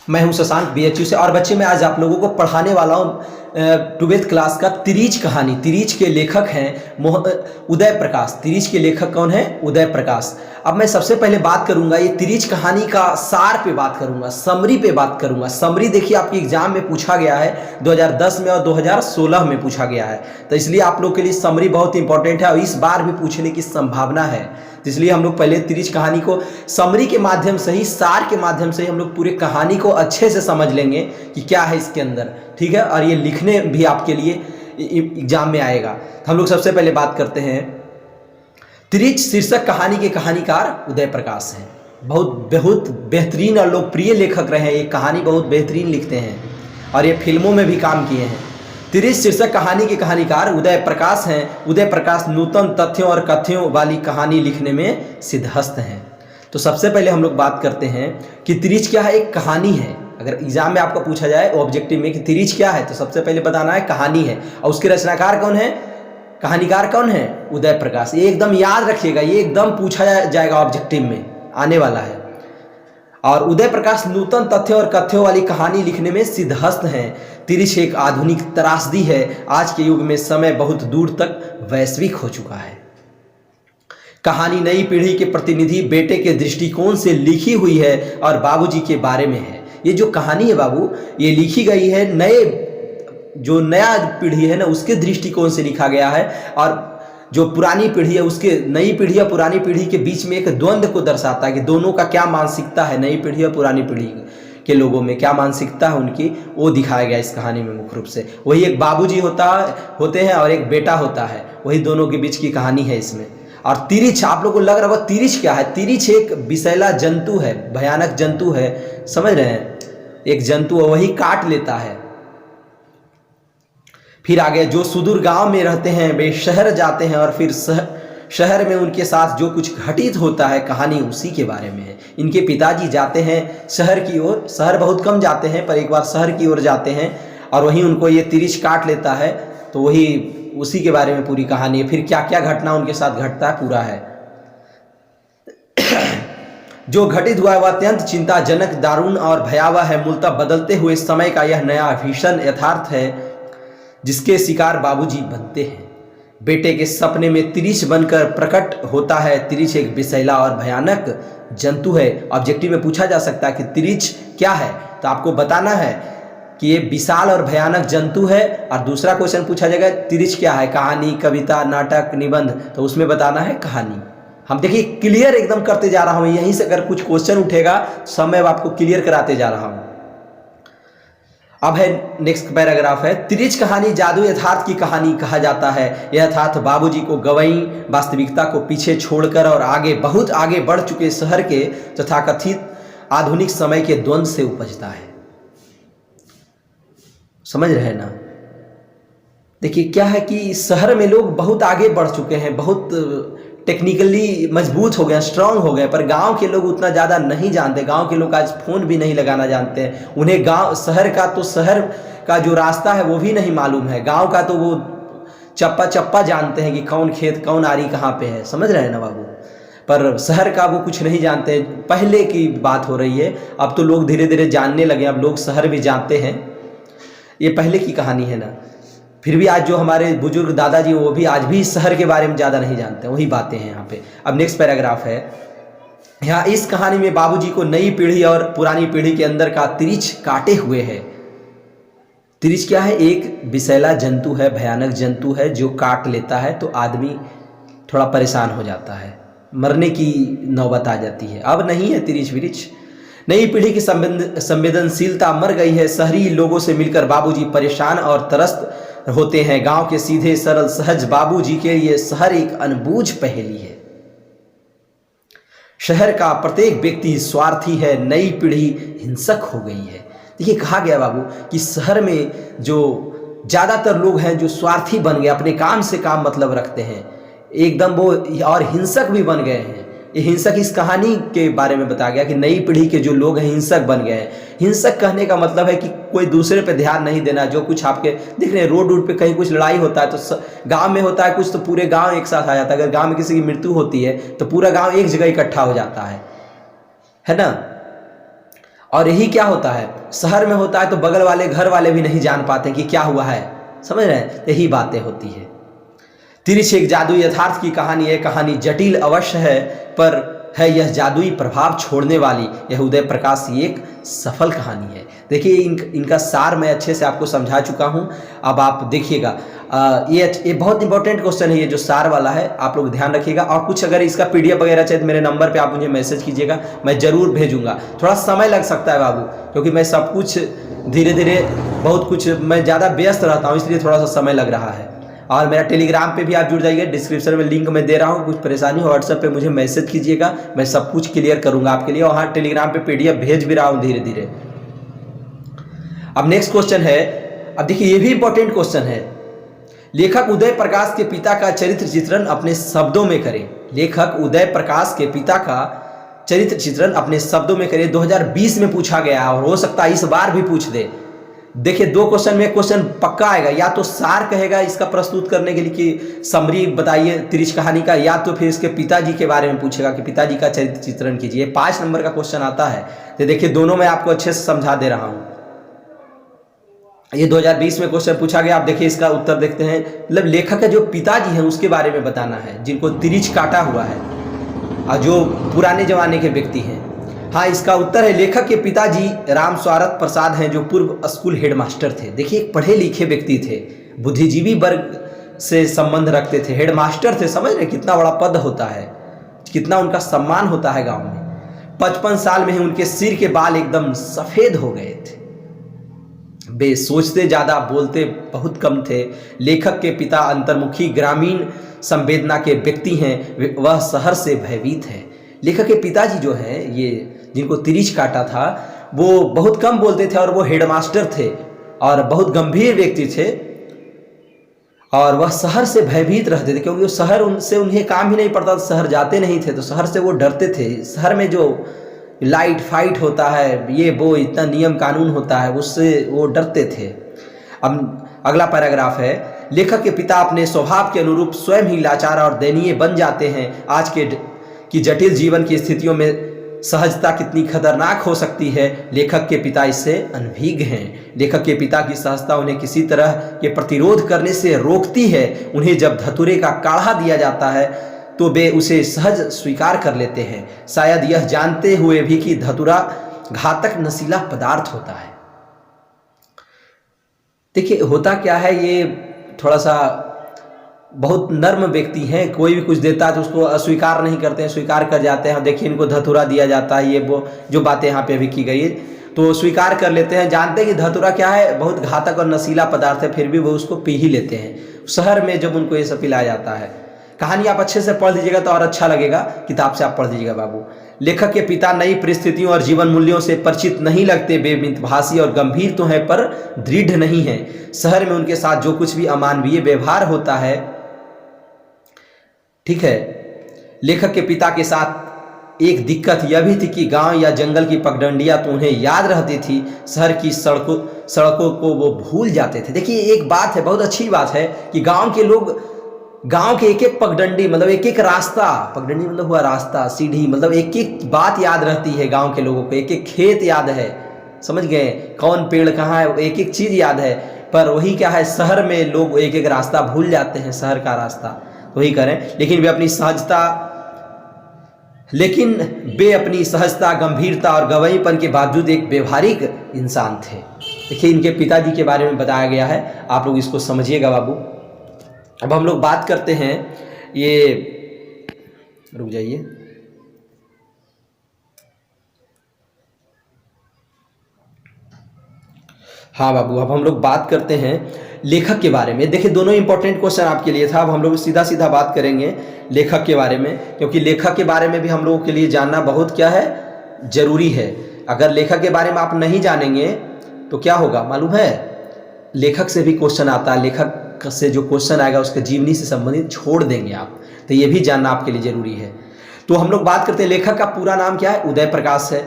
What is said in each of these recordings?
मैं हूं शशांक बीएचयू से। और बच्चे मैं आज आप लोगों को पढ़ाने वाला हूं 12th क्लास का तिरीच कहानी। तिरीच के लेखक हैं उदय प्रकाश। तिरीच के लेखक कौन है? उदय प्रकाश। अब मैं सबसे पहले बात करूंगा ये तिरीच कहानी का सार पे बात करूंगा, समरी पे बात करूंगा। समरी देखिए आपके एग्जाम में पूछा गया है 2010 में और 2016 में पूछा गया है, तो इसलिए आप लोग के लिए समरी बहुत इंपॉर्टेंट है और इस बार भी पूछने की संभावना है। तो इसलिए हम लोग पहले तिरीच कहानी को समरी के माध्यम से ही, सार के माध्यम से ही हम लोग पूरे कहानी को अच्छे से समझ लेंगे कि क्या है इसके अंदर, ठीक है। और ये लिखने भी आपके लिए एग्जाम में आएगा। तो हम लोग सबसे पहले बात करते हैं तिरीच शीर्षक कहानी के कहानीकार उदय प्रकाश हैं। बहुत बेहतरीन और लोकप्रिय लेखक रहे हैं। ये कहानी बहुत बेहतरीन लिखते हैं और ये फिल्मों में भी काम किए हैं। तिरीच शीर्षक कहानी के कहानीकार उदय प्रकाश हैं। उदय प्रकाश नूतन तथ्यों और कथ्यों वाली कहानी लिखने में सिद्धहस्त हैं। तो सबसे पहले हम लोग बात करते हैं कि तिरीच क्या है। एक कहानी है। अगर एग्जाम में आपको पूछा जाए ऑब्जेक्टिव में कि तिरीच क्या है, तो सबसे पहले बताना है कहानी है। और उसके रचनाकार कौन है, कहानीकार कौन है? उदय प्रकाश। ये एकदम याद रखिएगा, ये एकदम पूछा जाएगा ऑब्जेक्टिव में, आने वाला है। और उदय प्रकाश नूतन तथ्यों और कथ्यों वाली कहानी लिखने में सिद्धहस्त हैं। तिरीच एक आधुनिक त्रासदी है। आज के युग में समय बहुत दूर तक वैश्विक हो चुका है। कहानी नई पीढ़ी के प्रतिनिधि बेटे के दृष्टिकोण से लिखी हुई है और बाबूजी के बारे में है। ये जो कहानी है बाबू, ये लिखी गई है नया पीढ़ी है ना, उसके दृष्टिकोण से लिखा गया है। और जो पुरानी पीढ़ी है, उसके नई पीढ़ी और पुरानी पीढ़ी के बीच में एक द्वंद्व को दर्शाता है कि दोनों का क्या मानसिकता है, नई पीढ़ी और पुरानी पीढ़ी के लोगों में क्या मानसिकता है उनकी, वो दिखाया गया इस कहानी में मुख्य रूप से। वही एक बाबूजी होते हैं और एक बेटा होता है, वही दोनों के बीच की कहानी है इसमें। और तिरीच, आप लोगों को लग रहा होगा तिरीच क्या है। तिरीच एक विषैला जंतु है, भयानक जंतु है, समझ रहे हैं। एक जंतु है, वही काट लेता है। फिर आगे जो सुदूर गांव में रहते हैं वे शहर जाते हैं और फिर शहर में उनके साथ जो कुछ घटित होता है, कहानी उसी के बारे में है। इनके पिताजी जाते हैं शहर की ओर, शहर बहुत कम जाते हैं पर एक बार शहर की ओर जाते हैं और वहीं उनको ये तिरीच काट लेता है। तो वही उसी के बारे में पूरी कहानी है। फिर क्या क्या घटना उनके साथ घटता है पूरा है। जो घटित हुआ है वह अत्यंत चिंताजनक, दारुण और भयावह है। मूलतः बदलते हुए समय का यह नया भीषण यथार्थ है जिसके शिकार बाबूजी बनते हैं। बेटे के सपने में तिरीच बनकर प्रकट होता है। तिरीच एक विषैला और भयानक जंतु है। ऑब्जेक्टिव में पूछा जा सकता है कि तिरीच क्या है, तो आपको बताना है कि ये विशाल और भयानक जंतु है। और दूसरा क्वेश्चन पूछा जाएगा तिरीच क्या है, कहानी, कविता, नाटक, निबंध, तो उसमें बताना है कहानी। हम देखिए क्लियर एकदम करते जा रहा हूँ, यहीं से अगर कुछ क्वेश्चन उठेगा सब मैं आपको क्लियर कराते जा रहा हूँ। अब है नेक्स्ट पैराग्राफ है, तिरीच कहानी जादू यथार्थ की कहानी कहा जाता है। यह यथार्थ बाबूजी को गंवाई वास्तविकता को पीछे छोड़कर और बहुत आगे बढ़ चुके शहर के तथाकथित आधुनिक समय के द्वंद्व से उपजता है। समझ रहे हैं ना। देखिए क्या है कि शहर में लोग बहुत आगे बढ़ चुके हैं, बहुत टेक्निकली मजबूत हो गए, स्ट्रांग हो गए, पर गांव के लोग उतना ज़्यादा नहीं जानते। गांव के लोग आज फ़ोन भी नहीं लगाना जानते हैं। उन्हें शहर का जो रास्ता है वो भी नहीं मालूम है। गांव का तो वो चप्पा चप्पा जानते हैं कि कौन खेत कौन आरी कहाँ पे है, समझ रहे हैं ना बाबू। पर शहर का वो कुछ नहीं जानते। पहले की बात हो रही है, अब तो लोग धीरे धीरे जानने लगे, अब लोग शहर भी जानते हैं। ये पहले की कहानी है ना। फिर भी आज जो हमारे बुजुर्ग दादाजी वो भी आज भी शहर के बारे में ज़्यादा नहीं जानते, वही बातें हैं यहाँ पे। अब नेक्स्ट पैराग्राफ है, यहाँ इस कहानी में बाबूजी को नई पीढ़ी और पुरानी पीढ़ी के अंदर का तिरीच काटे हुए है। तिरीच क्या है? एक विषैला जंतु है, भयानक जंतु है जो काट लेता है तो आदमी थोड़ा परेशान हो जाता है, मरने की नौबत आ जाती है। अब नहीं है तिरीच विरीच। नई पीढ़ी की संवेदनशीलता मर गई है। शहरी लोगों से मिलकर बाबूजी परेशान और त्रस्त होते हैं। गांव के सीधे सरल सहज बाबूजी के लिए शहर एक अनबूझ पहेली है। शहर का प्रत्येक व्यक्ति स्वार्थी है, नई पीढ़ी हिंसक हो गई है। देखिए कहा गया बाबू कि शहर में जो ज़्यादातर लोग हैं जो स्वार्थी बन गए, अपने काम से काम मतलब रखते हैं एकदम, वो और हिंसक भी बन गए हैं। ये हिंसक इस कहानी के बारे में बताया गया कि नई पीढ़ी के जो लोग हैं हिंसक बन गए हैं। हिंसक कहने का मतलब है कि कोई दूसरे पे ध्यान नहीं देना। जो कुछ आपके दिख रहे हैं रोड पे कहीं कुछ लड़ाई होता है तो गांव में होता है कुछ, तो पूरे गांव एक साथ आ जाता है। अगर गांव में किसी की मृत्यु होती है तो पूरा गांव एक जगह इकट्ठा हो जाता है ना। और यही क्या होता है, शहर में होता है तो बगल वाले घर वाले भी नहीं जान पाते कि क्या हुआ है, समझ रहे हैं, यही बातें होती है। तिरछी एक जादू यथार्थ की कहानी है। कहानी जटिल अवश्य है, पर है यह जादुई प्रभाव छोड़ने वाली। यह उदय प्रकाश की एक सफल कहानी है। देखिए इनका सार मैं अच्छे से आपको समझा चुका हूँ। अब आप देखिएगा, ये बहुत इंपॉर्टेंट क्वेश्चन है, ये जो सार वाला है, आप लोग ध्यान रखिएगा। और कुछ अगर इसका PDF वगैरह चाहिए तो मेरे नंबर पे आप मुझे मैसेज कीजिएगा, मैं ज़रूर भेजूंगा। थोड़ा समय लग सकता है बाबू, क्योंकि मैं सब कुछ धीरे धीरे, बहुत कुछ मैं ज़्यादा व्यस्त रहता हूँ, इसलिए थोड़ा सा समय लग रहा है। और मेरा टेलीग्राम पे भी आप जुड़ जाइए, डिस्क्रिप्शन में लिंक मैं दे रहा हूँ। कुछ परेशानी हो व्हाट्सएप पे मुझे मैसेज कीजिएगा, मैं सब कुछ क्लियर करूँगा आपके लिए। और हाँ, टेलीग्राम पे PDF भेज भी रहा हूँ धीरे धीरे। अब नेक्स्ट क्वेश्चन है, अब देखिए ये भी इंपॉर्टेंट क्वेश्चन है। लेखक उदय प्रकाश के पिता का चरित्र चित्रण अपने शब्दों में करें। लेखक उदय प्रकाश के पिता का चरित्र चित्रण अपने शब्दों में करें। 2020 में पूछा गया और हो सकता है इस बार भी पूछ दे। देखिए 2 क्वेश्चन में क्वेश्चन पक्का आएगा, या तो सार कहेगा इसका प्रस्तुत करने के लिए कि समरी बताइए तिरछ कहानी का, या तो फिर इसके पिताजी के बारे में पूछेगा कि पिताजी का चरित्र चित्रण कीजिए। 5 नंबर का क्वेश्चन आता है। तो देखिए दोनों मैं आपको अच्छे से समझा दे रहा हूँ। ये 2020 में क्वेश्चन पूछा गया। आप देखिए इसका उत्तर देखते हैं। मतलब लेखक के जो पिताजी हैं उसके बारे में बताना है, जिनको तिरछ काटा हुआ है और जो पुराने जमाने के व्यक्ति हैं। हाँ, इसका उत्तर है लेखक के पिताजी राम स्वारथ प्रसाद हैं, जो पूर्व स्कूल हेडमास्टर थे। देखिए एक पढ़े लिखे व्यक्ति थे, बुद्धिजीवी वर्ग से संबंध रखते थे, हेडमास्टर थे। समझ रहे कितना बड़ा पद होता है, कितना उनका सम्मान होता है गांव में। 55 साल में ही उनके सिर के बाल एकदम सफेद हो गए थे। वे सोचते ज़्यादा, बोलते बहुत कम थे। लेखक के पिता अंतर्मुखी ग्रामीण संवेदना के व्यक्ति हैं, वह शहर से भयभीत है। लेखक के पिताजी जो हैं, ये जिनको तिरछ काटा था, वो बहुत कम बोलते थे और वो हेडमास्टर थे और बहुत गंभीर व्यक्ति थे। और वह शहर से भयभीत रहते थे, क्योंकि शहर उनसे उन्हें काम ही नहीं पड़ता, शहर जाते नहीं थे, तो शहर से वो डरते थे। शहर में जो लाइट फाइट होता है, ये वो इतना नियम कानून होता है, उससे वो डरते थे। अब अगला पैराग्राफ है, लेखक के पिता अपने स्वभाव के अनुरूप स्वयं ही लाचार और दयनीय बन जाते हैं। आज की जटिल जीवन की स्थितियों में सहजता कितनी खतरनाक हो सकती है, लेखक के पिता इससे अनभिज्ञ हैं। लेखक के पिता की सहजता उन्हें किसी तरह के प्रतिरोध करने से रोकती है। उन्हें जब धतूरे का काढ़ा दिया जाता है तो वे उसे सहज स्वीकार कर लेते हैं, शायद यह जानते हुए भी कि धतूरा घातक नशीला पदार्थ होता है। देखिए होता क्या है, ये थोड़ा सा बहुत नर्म व्यक्ति हैं, कोई भी कुछ देता है तो उसको अस्वीकार नहीं करते हैं, स्वीकार कर जाते हैं। देखिए इनको धतूरा दिया जाता है, ये वो जो बातें यहाँ पे अभी की गई तो स्वीकार कर लेते हैं, जानते हैं कि धतूरा क्या है, बहुत घातक और नशीला पदार्थ है, फिर भी वो उसको पी ही लेते हैं। शहर में जब उनको ये सब पिलाया जाता है। कहानी आप अच्छे से पढ़ लीजिएगा तो और अच्छा लगेगा, किताब से आप पढ़ लीजिएगा बाबू। लेखक के पिता नई परिस्थितियों और जीवन मूल्यों से परिचित नहीं लगते, वे मितभाषी और गंभीर तो हैं पर दृढ़ नहीं हैं। शहर में उनके साथ जो कुछ भी अमानवीय व्यवहार होता है, ठीक है। लेखक के पिता के साथ एक दिक्कत यह भी थी कि गांव या जंगल की पगडंडियां तो उन्हें याद रहती थी, शहर की सड़कों को वो भूल जाते थे। देखिए एक बात है, बहुत अच्छी बात है कि गांव के लोग गांव के एक एक पगडंडी, मतलब एक एक रास्ता, पगडंडी मतलब हुआ रास्ता, सीढ़ी, मतलब एक एक बात याद रहती है गांव के लोगों को, एक एक खेत याद है, समझ गए, कौन पेड़ कहाँ है, एक एक चीज़ याद है। पर वही क्या है, शहर में लोग एक एक रास्ता भूल जाते हैं, शहर का रास्ता वही करें। लेकिन वे अपनी सहजता, गंभीरता और गंवाईपन के बावजूद एक व्यवहारिक इंसान थे। देखिए इनके पिताजी के बारे में बताया गया है, आप लोग इसको समझिएगा बाबू। अब हम लोग बात करते हैं, ये रुक जाइए, हाँ बाबू, अब हम लोग बात करते हैं लेखक के बारे में। देखिए दोनों इंपॉर्टेंट क्वेश्चन आपके लिए था। अब हम लोग सीधा सीधा बात करेंगे लेखक के बारे में, क्योंकि लेखक के बारे में भी हम लोगों के लिए जानना बहुत क्या है, जरूरी है। अगर लेखक के बारे में आप नहीं जानेंगे तो क्या होगा मालूम है, लेखक से भी क्वेश्चन आता है, लेखक से जो क्वेश्चन आएगा उसके जीवनी से संबंधित छोड़ देंगे आप, तो ये भी जानना आपके लिए जरूरी है। तो हम लोग बात करते हैं, लेखक का पूरा नाम क्या है, उदय प्रकाश है,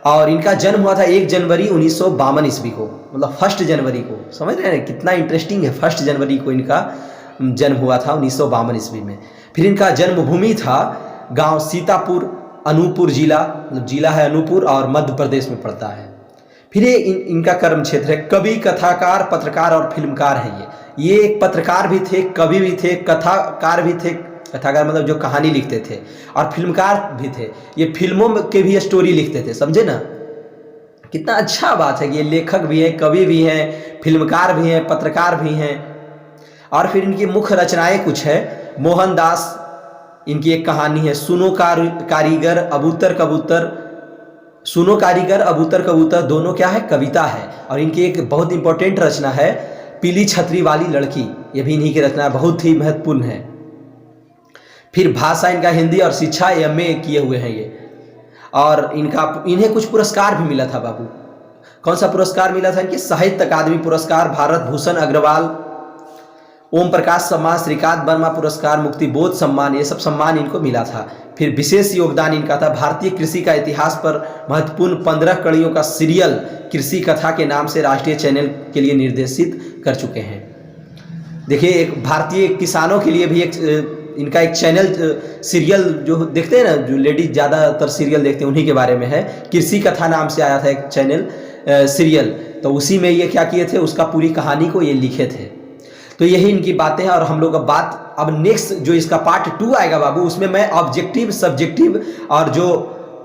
और इनका जन्म हुआ था 1 जनवरी 1952 ईस्वी को, मतलब 1 जनवरी को। समझ रहे हैं कितना इंटरेस्टिंग है, 1 जनवरी को इनका जन्म हुआ था 1952 ईस्वी में। फिर इनका जन्मभूमि था गांव सीतापुर अनूपपुर जिला, मतलब जिला है अनूपपुर और मध्य प्रदेश में पड़ता है। फिर ये इनका कर्म क्षेत्र है। कवि, कथाकार, पत्रकार और फिल्मकार हैं ये एक पत्रकार भी थे, कवि भी थे, कथाकार भी थे, कथाकार मतलब जो कहानी लिखते थे, और फिल्मकार भी थे, ये फिल्मों के भी स्टोरी लिखते थे, समझे ना। कितना अच्छा बात है कि ये लेखक भी हैं, कवि भी हैं, फिल्मकार भी हैं, पत्रकार भी हैं। और फिर इनकी मुख्य रचनाएं कुछ है। मोहनदास, इनकी एक कहानी है, सुनो कारीगर अबूतर कबूतर। सुनो कारीगर अबूतर कबूतर दोनों क्या है, कविता है। और इनकी एक बहुत इंपॉर्टेंट रचना है, पीली छतरी वाली लड़की, ये भी इन्हीं की रचना है, बहुत ही महत्वपूर्ण है। फिर भाषा इनका हिंदी और शिक्षा एमए किए हुए हैं ये। और इन्हें कुछ पुरस्कार भी मिला था बाबू। कौन सा पुरस्कार मिला था इनके? साहित्य अकादमी पुरस्कार, भारत भूषण अग्रवाल, ओम प्रकाश सम्मान, श्रीकांत वर्मा पुरस्कार, मुक्तिबोध सम्मान, ये सब सम्मान इनको मिला था। फिर विशेष योगदान इनका था भारतीय कृषि का इतिहास पर महत्वपूर्ण 15 कड़ियों का सीरियल कृषि कथा के नाम से राष्ट्रीय चैनल के लिए निर्देशित कर चुके हैं। देखिए, एक भारतीय किसानों के लिए भी एक इनका एक चैनल सीरियल जो देखते हैं ना, जो लेडीज ज़्यादातर सीरियल देखते हैं, उन्हीं के बारे में है। कृषि कथा नाम से आया था एक चैनल सीरियल, तो उसी में ये क्या किए थे, उसका पूरी कहानी को ये लिखे थे। तो यही इनकी बातें हैं। और हम लोग अब नेक्स्ट जो इसका पार्ट 2 आएगा बाबू, उसमें मैं ऑब्जेक्टिव, सब्जेक्टिव और जो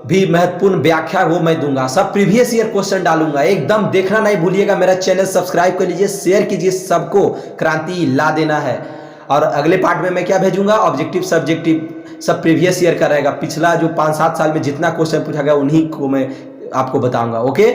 भी महत्वपूर्ण व्याख्या वो मैं दूंगा। सब प्रीवियस ईयर क्वेश्चन डालूंगा, एकदम देखना नहीं भूलिएगा। मेरा चैनल सब्सक्राइब कर लीजिए, शेयर कीजिए, सबको क्रांति ला देना है। और अगले पार्ट में मैं क्या भेजूंगा, ऑब्जेक्टिव, सब्जेक्टिव, सब प्रीवियस ईयर का रहेगा। पिछला जो 5-7 साल में जितना क्वेश्चन पूछा गया उन्हीं को मैं आपको बताऊंगा। ओके।